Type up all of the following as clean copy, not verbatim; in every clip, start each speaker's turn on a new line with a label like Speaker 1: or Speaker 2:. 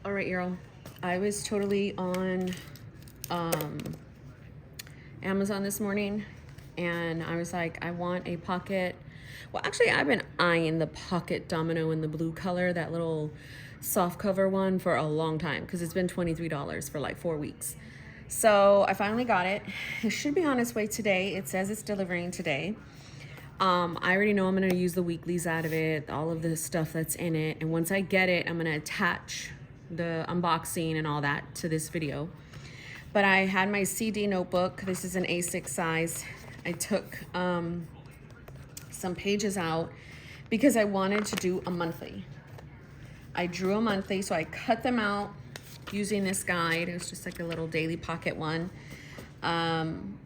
Speaker 1: All right, y'all. I was totally on Amazon this morning, and I was like, I want a pocket. Well, actually, I've been eyeing the pocket domino in the blue color, that little soft cover one, for a long time because it's been $23 for like 4 weeks. So I finally got it. It should be on its way today. It says it's delivering today. I already know I'm going to use the weeklies out of it, all of the stuff that's in it. And once I get it, I'm going to attach the unboxing and all that to this video. But I had my CD notebook. This is an A6 size. I took some pages out because I wanted to do a monthly. I drew a monthly, so I cut them out using this guide. It was just like a little daily pocket one.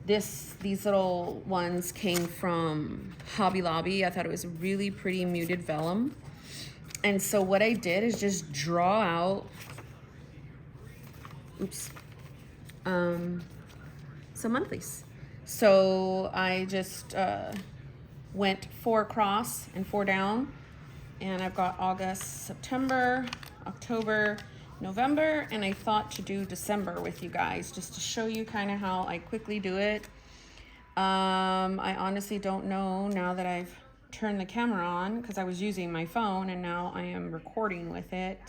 Speaker 1: These little ones came from Hobby Lobby. I thought it was really pretty muted vellum. And so what I did is just draw out, some monthlies. So I just went 4 across and 4 down. And I've got August, September, October, November, and I thought to do December with you guys just to show you kind of how I quickly do it. I honestly don't know now that I've turned the camera on because I was using my phone and now I am recording with it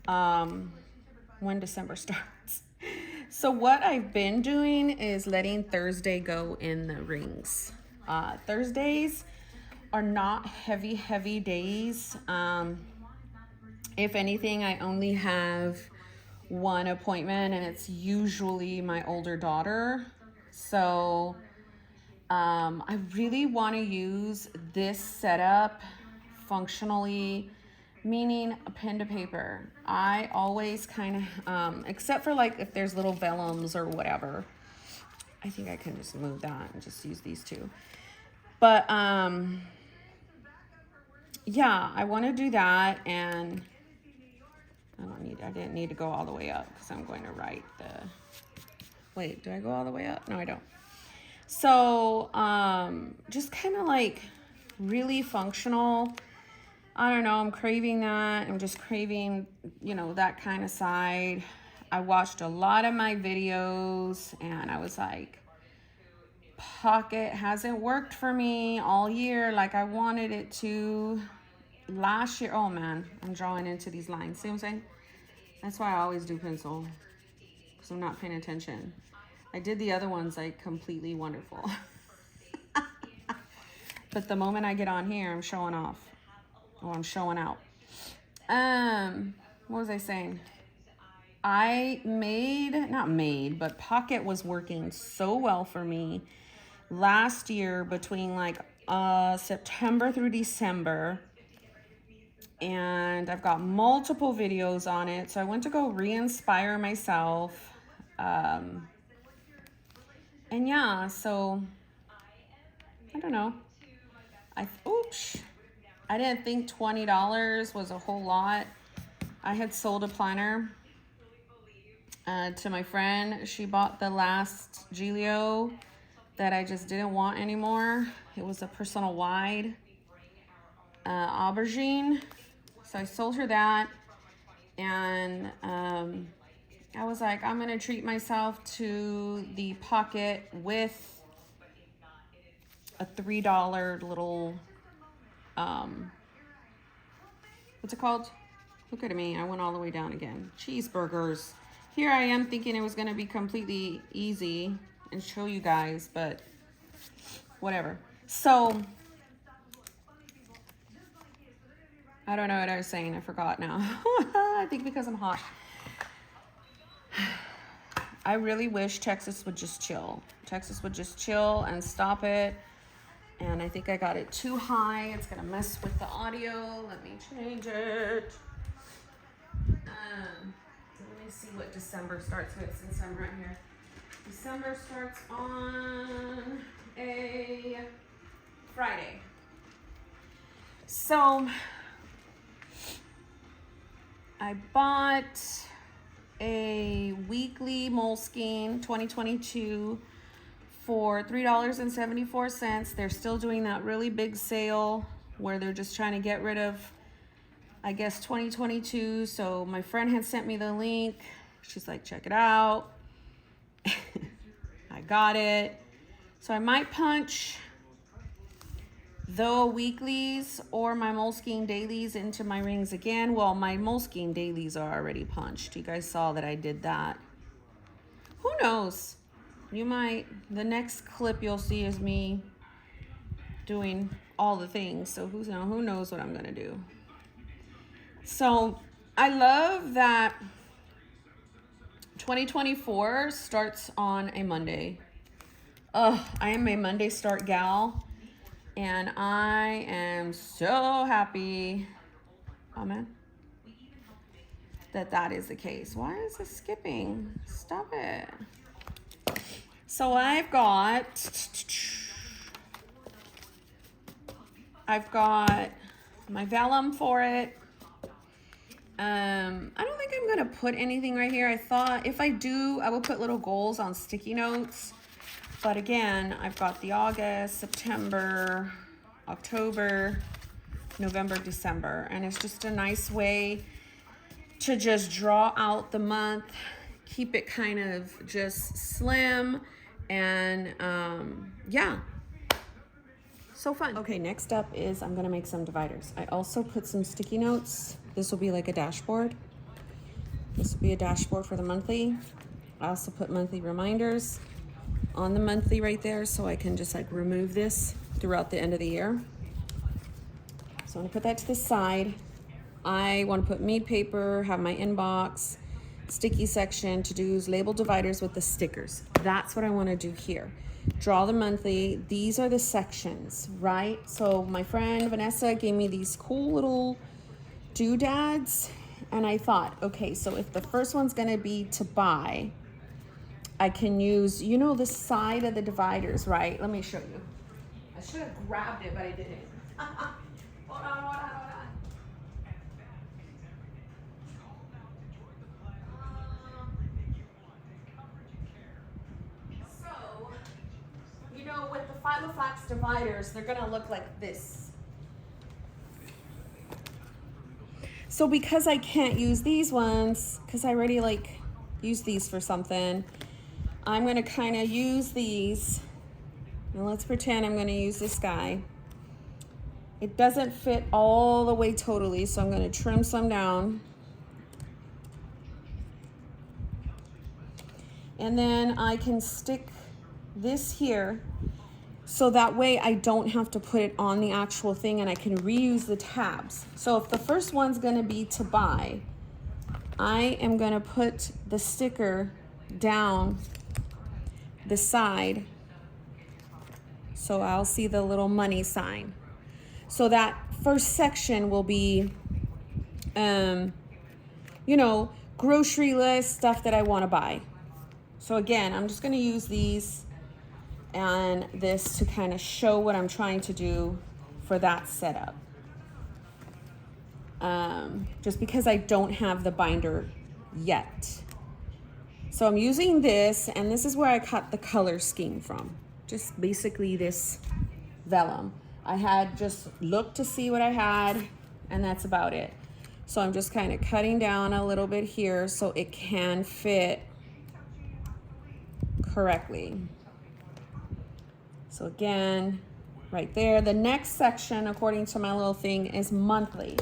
Speaker 1: when December starts. So what I've been doing is letting Thursday go in the rings. Thursdays are not heavy days. If anything, I only have one appointment and it's usually my older daughter. So I really want to use this setup functionally, meaning a pen to paper. I always kind of, except for like if there's little vellums or whatever, I think I can just move that and just use these two. But yeah, I want to do that, and I didn't need to go all the way up because I'm going to write the, wait, do I go all the way up? No, I don't. So, just kind of like really functional. I don't know, I'm craving that. I'm just craving, that kind of side. I watched a lot of my videos and I was like, pocket hasn't worked for me all year like I wanted it to. Last year, oh man, I'm drawing into these lines. See what I'm saying? That's why I always do pencil, because I'm not paying attention. I did the other ones like completely wonderful. But the moment I get on here, I'm showing off. Oh, I'm showing out. What was I saying? But pocket was working so well for me last year between like September through December. And I've got multiple videos on it. So I went to go re-inspire myself. And yeah, so I don't know. I didn't think $20 was a whole lot. I had sold a planner to my friend. She bought the last Giglio that I just didn't want anymore. It was a personal wide aubergine. So I sold her that, and I was like, I'm gonna treat myself to the pocket with a $3 little, what's it called? Look at me, I went all the way down again. Cheeseburgers. Here I am thinking it was gonna be completely easy and show you guys, but whatever. So, I don't know what I was saying. I forgot now. I think because I'm hot. I really wish Texas would just chill. Texas would just chill and stop it. And I think I got it too high. It's going to mess with the audio. Let me change it. Let me see what December starts with since I'm right here. December starts on a Friday. So I bought a weekly Moleskine 2022 for $3.74. They're still doing that really big sale where they're just trying to get rid of I guess 2022. So my friend had sent me the link. She's like, check it out. I got it. So I might punch the weeklies or my Moleskine dailies into my rings again. Well, my Moleskine dailies are already punched. You guys saw that I did that. Who knows? You might, the next clip you'll see is me doing all the things. So who knows what I'm gonna do. So I love that 2024 starts on a Monday. I am a Monday start gal, and I am so happy, oh man, that is the case. Why is it skipping? Stop it. So I've got my vellum for it. I don't think I'm gonna put anything right here. I thought if I do, I will put little goals on sticky notes. But again, I've got the August, September, October, November, December. And it's just a nice way to just draw out the month, keep it kind of just slim, and yeah. So fun. Okay, next up is I'm gonna make some dividers. I also put some sticky notes. This will be like a dashboard. This will be a dashboard for the monthly. I also put monthly reminders on the monthly right there, so I can just like remove this throughout the end of the year. So I'm gonna put that to the side. I want to put mead paper, have my inbox, sticky section, to-dos, label dividers with the stickers. That's what I want to do here. Draw the monthly. These are the sections, right? So my friend Vanessa gave me these cool little doodads, and I thought, okay, so if the first one's gonna be to buy, I can use, you know, the side of the dividers, right? Let me show you. I should have grabbed it, but I didn't. Hold on. So, you know, with the Filofax dividers, they're gonna look like this. So because I can't use these ones, because I already like use these for something, I'm gonna kind of use these. And let's pretend I'm gonna use this guy. It doesn't fit all the way totally, so I'm gonna trim some down. And then I can stick this here, so that way I don't have to put it on the actual thing, and I can reuse the tabs. So if the first one's gonna be to buy, I am gonna put the sticker down the side, so I'll see the little money sign. So that first section will be, you know, grocery list, stuff that I wanna buy. So again, I'm just gonna use these and this to kind of show what I'm trying to do for that setup. Just because I don't have the binder yet. So I'm using this, and this is where I cut the color scheme from. Just basically this vellum. I had just looked to see what I had, and that's about it. So I'm just kind of cutting down a little bit here so it can fit correctly. So again, right there. The next section, according to my little thing, is monthly.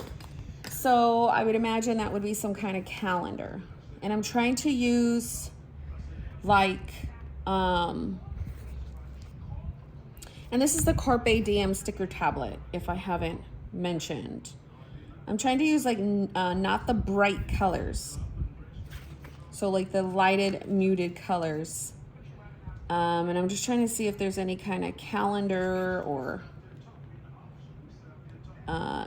Speaker 1: So I would imagine that would be some kind of calendar. And I'm trying to use like, and this is the Carpe Diem sticker tablet, if I haven't mentioned. I'm trying to use like not the bright colors. So like the lighted, muted colors. And I'm just trying to see if there's any kind of calendar or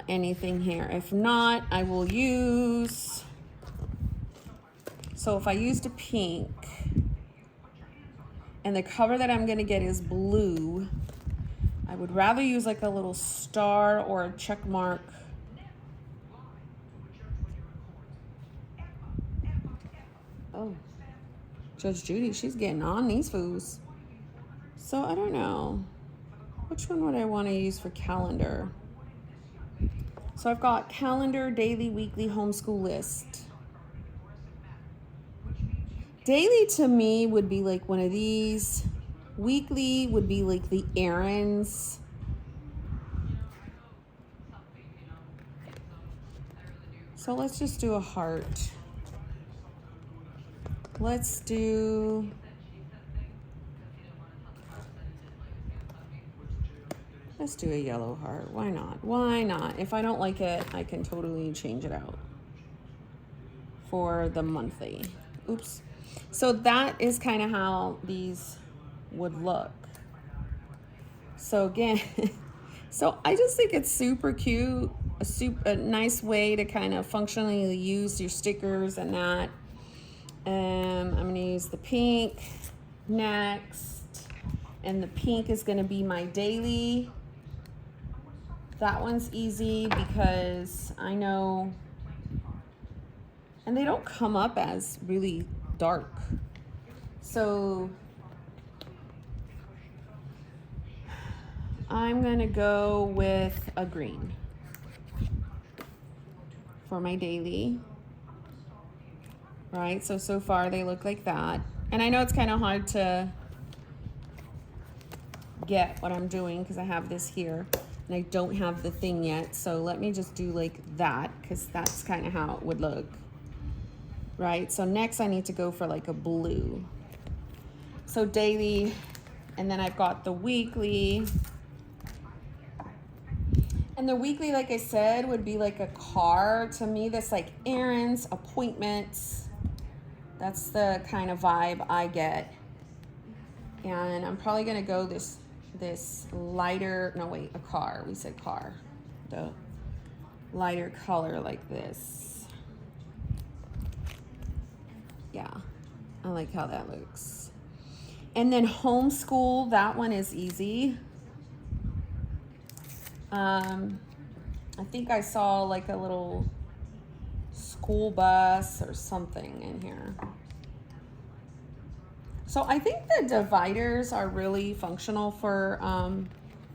Speaker 1: anything here. If not, I will use, so if I used a pink and the cover that I'm gonna get is blue, I would rather use like a little star or a check mark. Oh, Judge Judy, she's getting on these fools. So I don't know. Which one would I want to use for calendar? So I've got calendar, daily, weekly, homeschool list. Daily to me would be like one of these. Weekly would be like the errands. So let's just do a heart. Let's do a yellow heart. Why not? Why not? If I don't like it, I can totally change it out for the monthly. Oops. So that is kind of how these would look. So again, so I just think it's super cute, a nice way to kind of functionally use your stickers and that. I'm gonna use the pink next, and the pink is gonna be my daily. That one's easy because I know, and they don't come up as really dark. So I'm gonna go with a green for my daily. Right, so far they look like that. And I know it's kind of hard to get what I'm doing because I have this here and I don't have the thing yet. So let me just do like that because that's kind of how it would look. Right, so next I need to go for like a blue. So daily, and then I've got the weekly. And the weekly, like I said, would be like a car. To me, that's like errands, appointments. That's the kind of vibe I get. And I'm probably gonna go this lighter, no wait, a car, we said car. The lighter color like this. Yeah, I like how that looks. And then homeschool, that one is easy. I think I saw like a little school bus or something in here. So I think the dividers are really functional for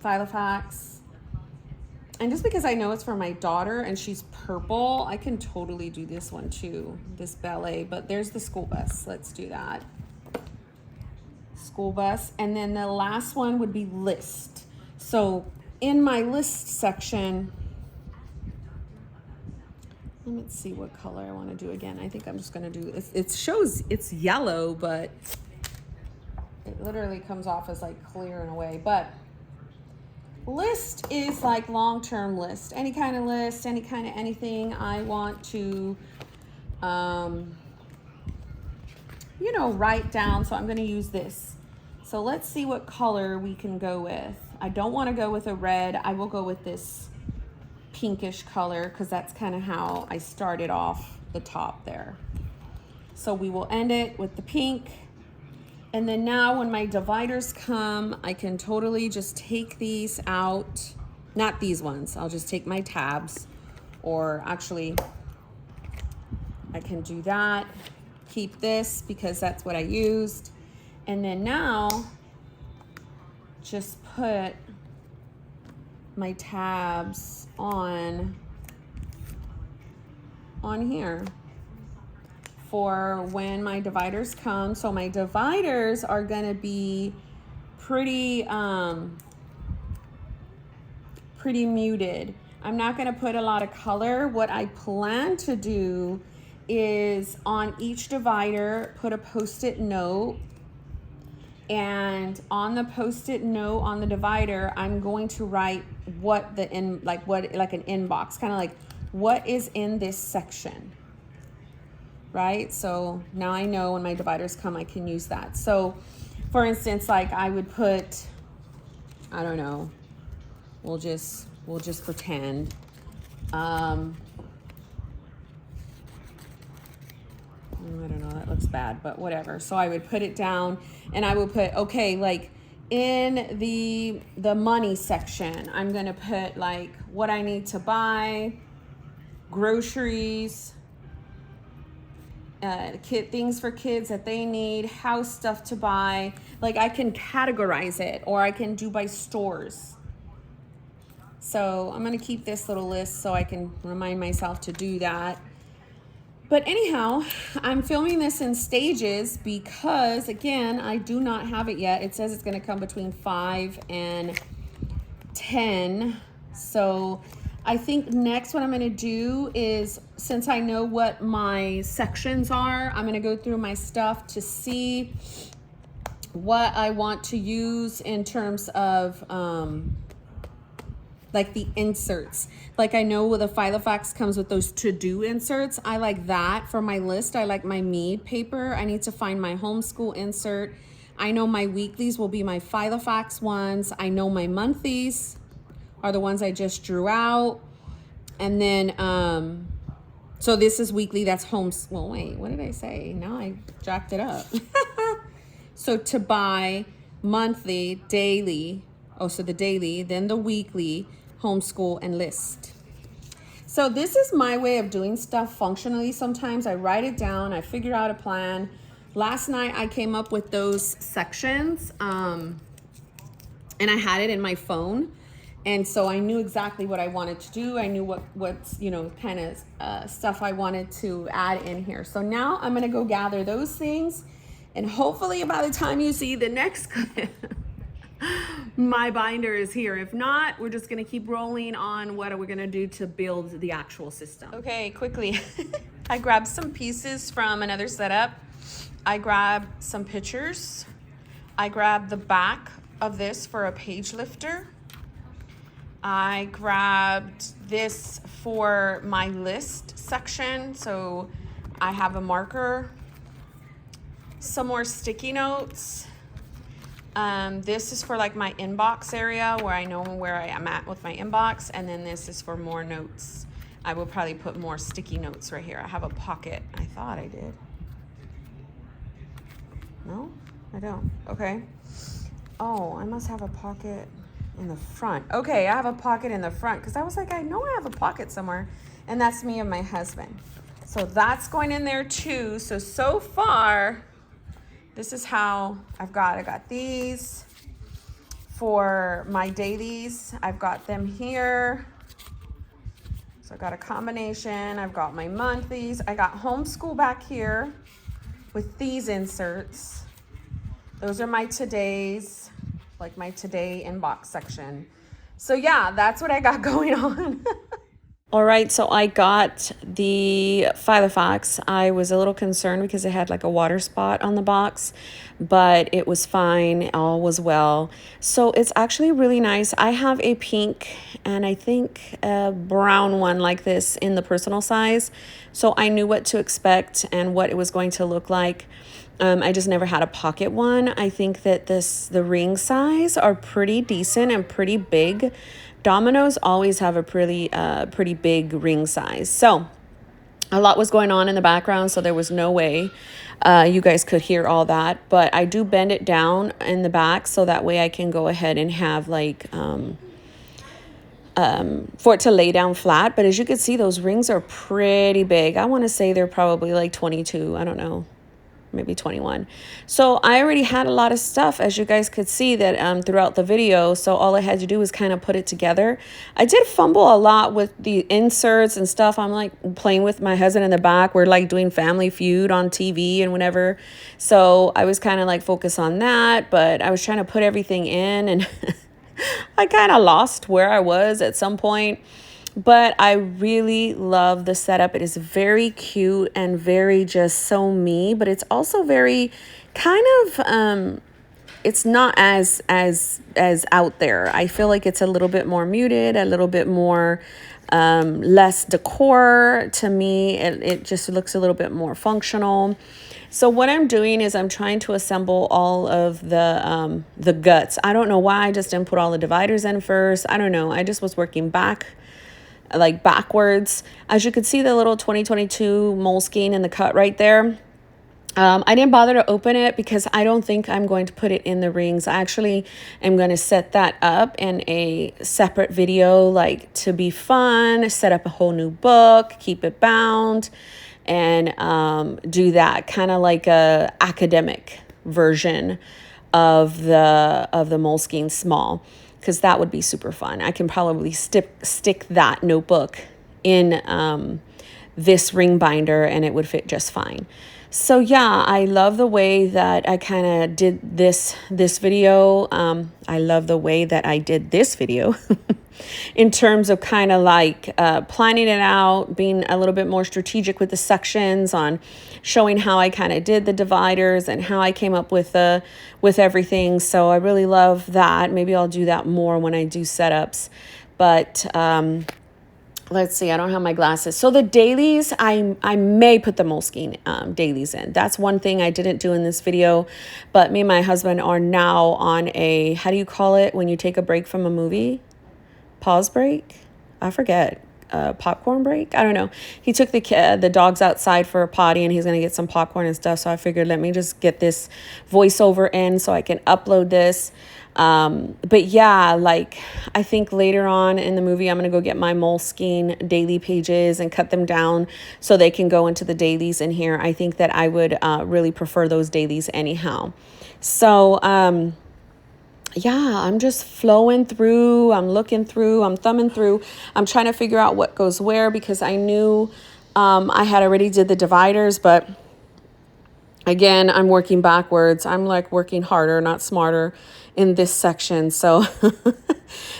Speaker 1: Filofax. And just because I know it's for my daughter and she's purple, I can totally do this one too, this ballet. But there's the school bus. Let's do that. School bus. And then the last one would be list. So in my list section, let's see what color I want to do again. I think I'm just going to do, it shows it's yellow, but it literally comes off as like clear in a way. But list is like long-term list. Any kind of list, any kind of anything I want to, you know, write down. So I'm going to use this. So let's see what color we can go with. I don't want to go with a red. I will go with this pinkish color because that's kind of how I started off the top there. So we will end it with the pink. And then now when my dividers come, I can totally just take these out. Not these ones. I'll just take my tabs, or actually I can do that. Keep this because that's what I used. And then now just put my tabs on here for when my dividers come. So my dividers are gonna be pretty muted. I'm not gonna put a lot of color. What I plan to do is on each divider, put a Post-it note. And on the Post-it note on the divider, I'm going to write what like an inbox, kind of like what is in this section, right? So now I know when my dividers come, I can use that. So for instance, like I would put, I don't know, we'll just pretend, I don't know, that looks bad, but whatever. So I would put it down and I would put, okay, like in the money section, I'm going to put like what I need to buy, groceries, things for kids that they need, house stuff to buy. Like I can categorize it, or I can do by stores. So I'm going to keep this little list so I can remind myself to do that. But anyhow, I'm filming this in stages because, again, I do not have it yet. It says it's going to come between 5 and 10. So I think next what I'm going to do is, since I know what my sections are, I'm going to go through my stuff to see what I want to use in terms of like the inserts. Like I know the Filofax comes with those to-do inserts. I like that for my list. I like my Mead paper. I need to find my homeschool insert. I know my weeklies will be my Filofax ones. I know my monthlies are the ones I just drew out. And then, so this is weekly, that's well, wait, what did I say? Now I jacked it up. So to buy, monthly, daily, so the daily, then the weekly, homeschool, and list. So this is my way of doing stuff functionally. Sometimes I write it down, I figure out a plan. Last night I came up with those sections, and I had it in my phone. And so I knew exactly what I wanted to do. I knew what's, kind of stuff I wanted to add in here. So now I'm gonna go gather those things, and hopefully by the time you see the next clip, my binder is here. If not, we're just gonna keep rolling on what are we gonna do to build the actual system. Okay, quickly. I grabbed some pieces from another setup. I grabbed some pictures. I grabbed the back of this for a page lifter. I grabbed this for my list section. So I have a marker, some more sticky notes. This is for like my inbox area where I know where I am at with my inbox. And then this is for more notes. I will probably put more sticky notes right here. I have a pocket. I thought I did. No, I don't. Okay. Oh, I must have a pocket in the front. Okay, I have a pocket in the front because I was like, I know I have a pocket somewhere. And that's me and my husband. So that's going in there too. So far, this is how I got these for my dailies. I've got them here. So I got a combination. I've got my monthlies. I got homeschool back here with these inserts. Those are my todays, like my today inbox section. So yeah, that's what I got going on. All right, so I got the Filofax. I was a little concerned because it had like a water spot on the box, but it was fine, all was well. So it's actually really nice. I have a pink and I think a brown one like this in the personal size. So I knew what to expect and what it was going to look like. I just never had a pocket one. I think that the ring size are pretty decent and pretty big. Domino's always have a pretty big ring size. So a lot was going on in the background, so there was no way you guys could hear all that. But I do bend it down in the back so that way I can go ahead and have like for it to lay down flat. But as you can see, those rings are pretty big. I want to say they're probably like 22. I don't know. Maybe 21. So I already had a lot of stuff, as you guys could see, that throughout the video. So all I had to do was kind of put it together. I did fumble a lot with the inserts and stuff. I'm like playing with my husband in the back. We're like doing Family Feud on TV and whatever. So I was kind of like focused on that, but I was trying to put everything in and I kind of lost where I was at some point. But I really love the setup. It is very cute and very just so me, but it's also very kind of it's not as out there. I feel like it's a little bit more muted, a little bit more less decor to me. It just looks a little bit more functional. So what I'm doing is I'm trying to assemble all of the guts. I don't know why I just didn't put all the dividers in first. I don't know. I just was working backwards. As you can see, the little 2022 Moleskine in the cut right there. I didn't bother to open it because I don't think I'm going to put it in the rings. I actually am going to set that up in a separate video, like to be fun, set up a whole new book, keep it bound, and do that kind of like a academic version of the Moleskine small. because that would be super fun. I can probably stick that notebook in this ring binder and it would fit just fine. So yeah, I love the way that I kind of did this video. I love the way that I did this video in terms of kind of like planning it out, being a little bit more strategic with the sections, on showing how I kind of did the dividers and how I came up with everything. So I really love that. Maybe I'll do that more when I do setups. But let's see, I don't have my glasses. So the dailies, I may put the Moleskine dailies in. That's one thing I didn't do in this video, but me and my husband are now on a, how do you call it when you take a break from a movie? Pause break? I forget. Popcorn break? I don't know. He took the dogs outside for a potty and he's going to get some popcorn and stuff. So I figured, let me just get this voiceover in so I can upload this. But yeah, like I think later on in the movie, I'm going to go get my Moleskine daily pages and cut them down so they can go into the dailies in here. I think that I would really prefer those dailies anyhow. So, yeah, I'm just flowing through. I'm looking through. I'm thumbing through. I'm trying to figure out what goes where because I knew I had already did the dividers, but again, I'm working backwards. I'm like working harder, not smarter in this section. So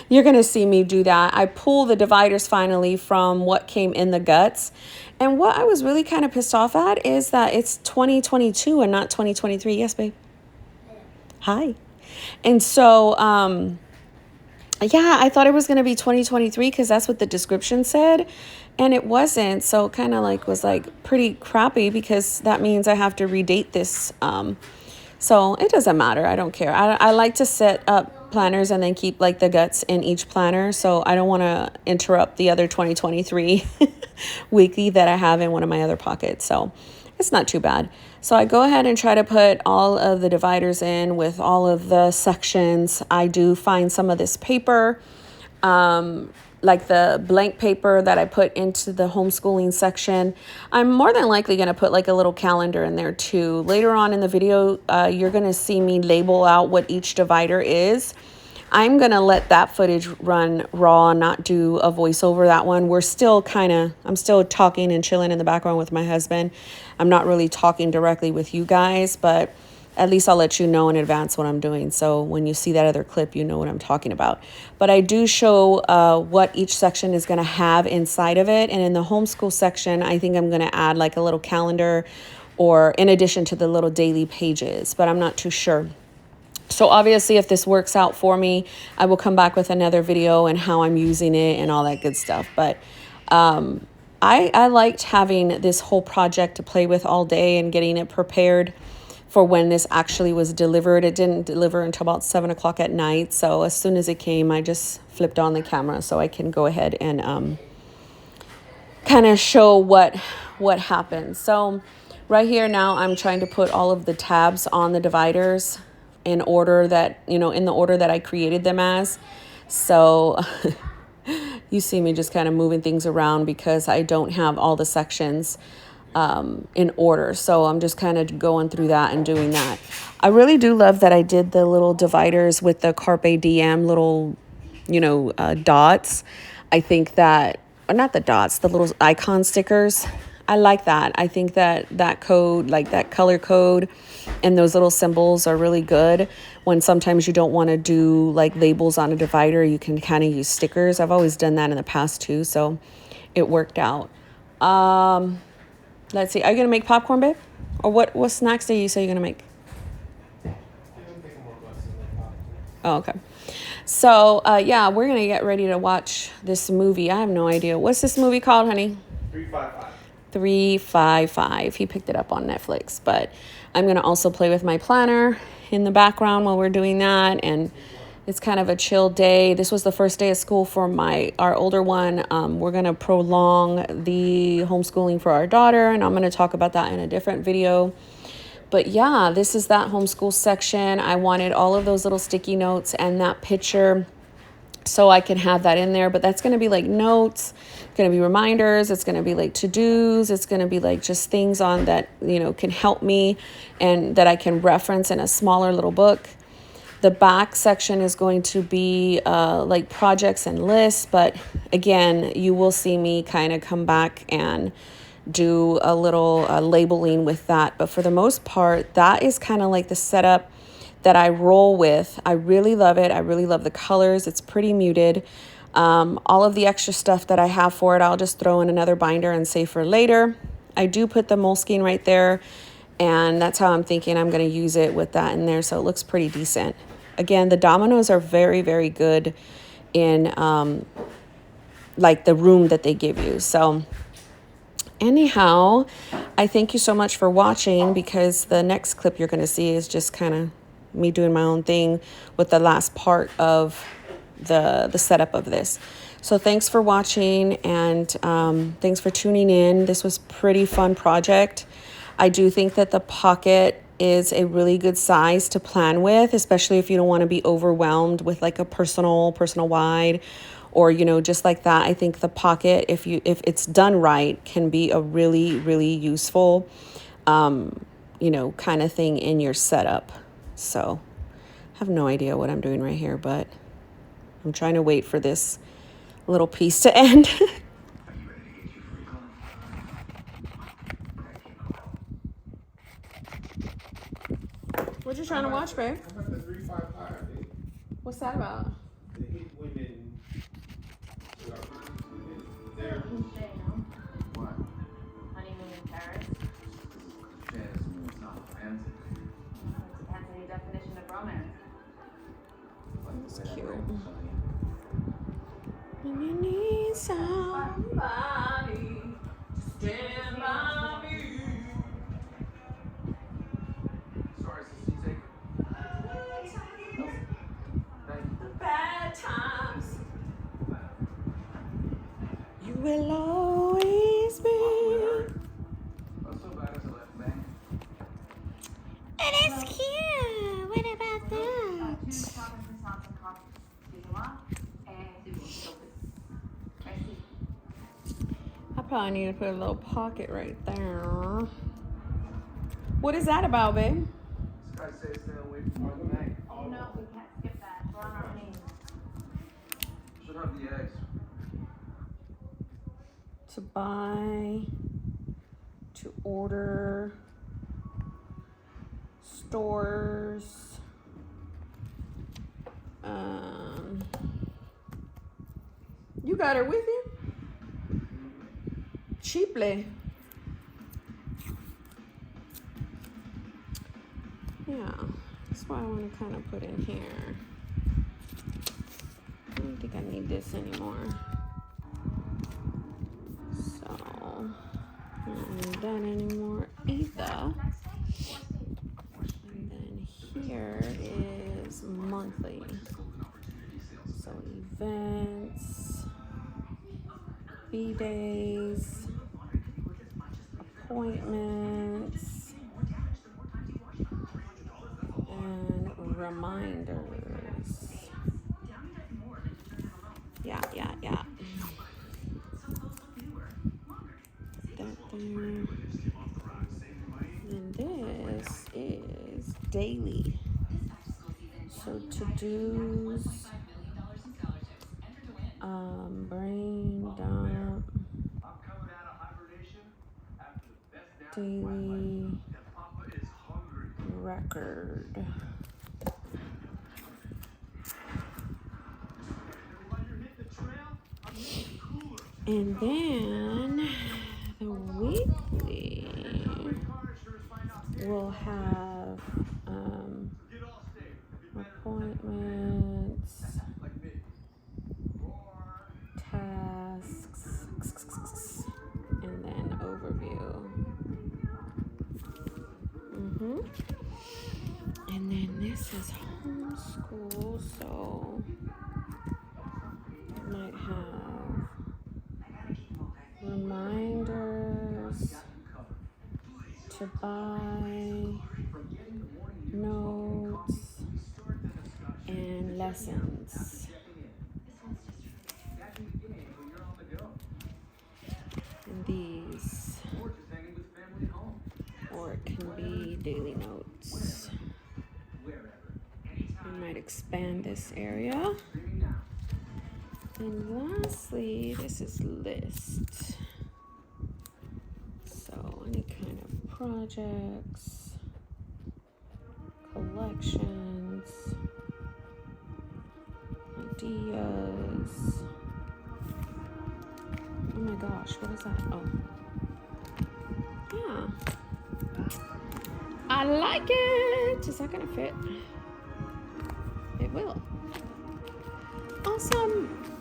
Speaker 1: you're going to see me do that. I pull the dividers finally from what came in the guts. And what I was really kind of pissed off at is that it's 2022 and not 2023. Yes, babe. Hi. And so, yeah, I thought it was going to be 2023 because that's what the description said. And it wasn't. So kind of like was like pretty crappy because that means I have to redate this. So it doesn't matter. I don't care. I like to set up planners and then keep like the guts in each planner. So I don't want to interrupt the other 2023 weekly that I have in one of my other pockets. So it's not too bad. So I go ahead and try to put all of the dividers in with all of the sections. I do find some of this paper, like the blank paper that I put into the homeschooling section. I'm more than likely going to put like a little calendar in there too. Later on in the video, you're going to see me label out what each divider is. I'm going to let that footage run raw, not do a voiceover that one. I'm still talking and chilling in the background with my husband. I'm not really talking directly with you guys, but at least I'll let you know in advance what I'm doing. So when you see that other clip, you know what I'm talking about. But I do show what each section is going to have inside of it. And in the homeschool section, I think I'm going to add like a little calendar or in addition to the little daily pages, but I'm not too sure. So obviously, if this works out for me, I will come back with another video and how I'm using it and all that good stuff. But I liked having this whole project to play with all day and getting it prepared for when this actually was delivered. It didn't deliver until about 7 o'clock at night. So as soon as it came, I just flipped on the camera so I can go ahead and kind of show what happened. So right here now, I'm trying to put all of the tabs on the dividers in order that, in the order that I created them as. So you see me just kind of moving things around because I don't have all the sections in order. So I'm just kind of going through that and doing that. I really do love that I did the little dividers with the Carpe Diem little, dots. I think that, or not the dots, the little icon stickers. I like that. I think that code, like that color code and those little symbols are really good when sometimes you don't want to do like labels on a divider. You can kind of use stickers. I've always done that in the past too, so it worked out. Let's see. Are you going to make popcorn, babe? Or what snacks do you say you're going to make? Oh, okay. So, yeah, we're going to get ready to watch this movie. I have no idea. What's this movie called, honey?
Speaker 2: 355.
Speaker 1: 355. He picked it up on Netflix, but I'm going to also play with my planner in the background while we're doing that. And it's kind of a chill day. This was the first day of school for our older one. We're going to prolong the homeschooling for our daughter, and I'm going to talk about that in a different video. But yeah, this is that homeschool section. I wanted all of those little sticky notes and that picture so I can have that in there. But that's going to be like notes. It's going to be reminders. It's going to be like to-dos. It's going to be like just things on that, can help me and that I can reference in a smaller little book. The back section is going to be like projects and lists, but again, you will see me kind of come back and do a little labeling with that. But for the most part, that is kind of like the setup that I roll with. I really love it. I really love the colors. It's pretty muted. All of the extra stuff that I have for it, I'll just throw in another binder and save for later. I do put the Moleskine right there, and that's how I'm thinking I'm going to use it with that in there, so it looks pretty decent. Again, the dominoes are very, very good in like the room that they give you. So anyhow, I thank you so much for watching, because the next clip you're going to see is just kind of me doing my own thing with the last part of the setup of this. So thanks for watching, and thanks for tuning in. This was pretty fun project. I do think that the pocket is a really good size to plan with, especially if you don't want to be overwhelmed with like a personal wide, or you know, just like that. I think the pocket, if it's done right, can be a really, really useful you know, kind of thing in your setup. So I have no idea what I'm doing right here, but I'm trying to wait for this little piece to end. What you trying to watch, babe?
Speaker 2: I'm at the 3-5 high, I think.
Speaker 1: What's that about?
Speaker 2: The hit women. There.
Speaker 3: What? Honeymoon in Paris? Jasmine is not romantic. It depends on your definition of romance.
Speaker 1: That's cute. When you need somebody to stand by me.
Speaker 3: Sorry, Sissy, take it.
Speaker 1: The bad times, you will always be.
Speaker 3: Not so bad as I left bank.
Speaker 1: And it's cute. What about that? I probably need to put a little pocket right there. What is that about, babe?
Speaker 3: This guy says stay away from the bank.
Speaker 4: Oh no, we can't skip that. We're on our knees.
Speaker 3: Should have the eggs.
Speaker 1: To buy, to order, stores, you got her with you? Cheaply. Yeah, that's what I want to kind of put in here. I don't think I need this anymore. So, I don't need that anymore either. And then here is monthly. So events, B-days, appointments, and reminders. Yeah. That there. And this is daily. So to-dos, brain dump, daily record. And then the weekly will have appointments, tasks, and then overview. And then this is homeschool, so it might have reminders to buy, notes, and lessons. And these, or it can be daily notes. might expand this area. And lastly, this is list. So any kind of projects, collections, ideas. Oh my gosh, what is that? Oh. Yeah. I like it. Is that gonna fit? It will. Awesome.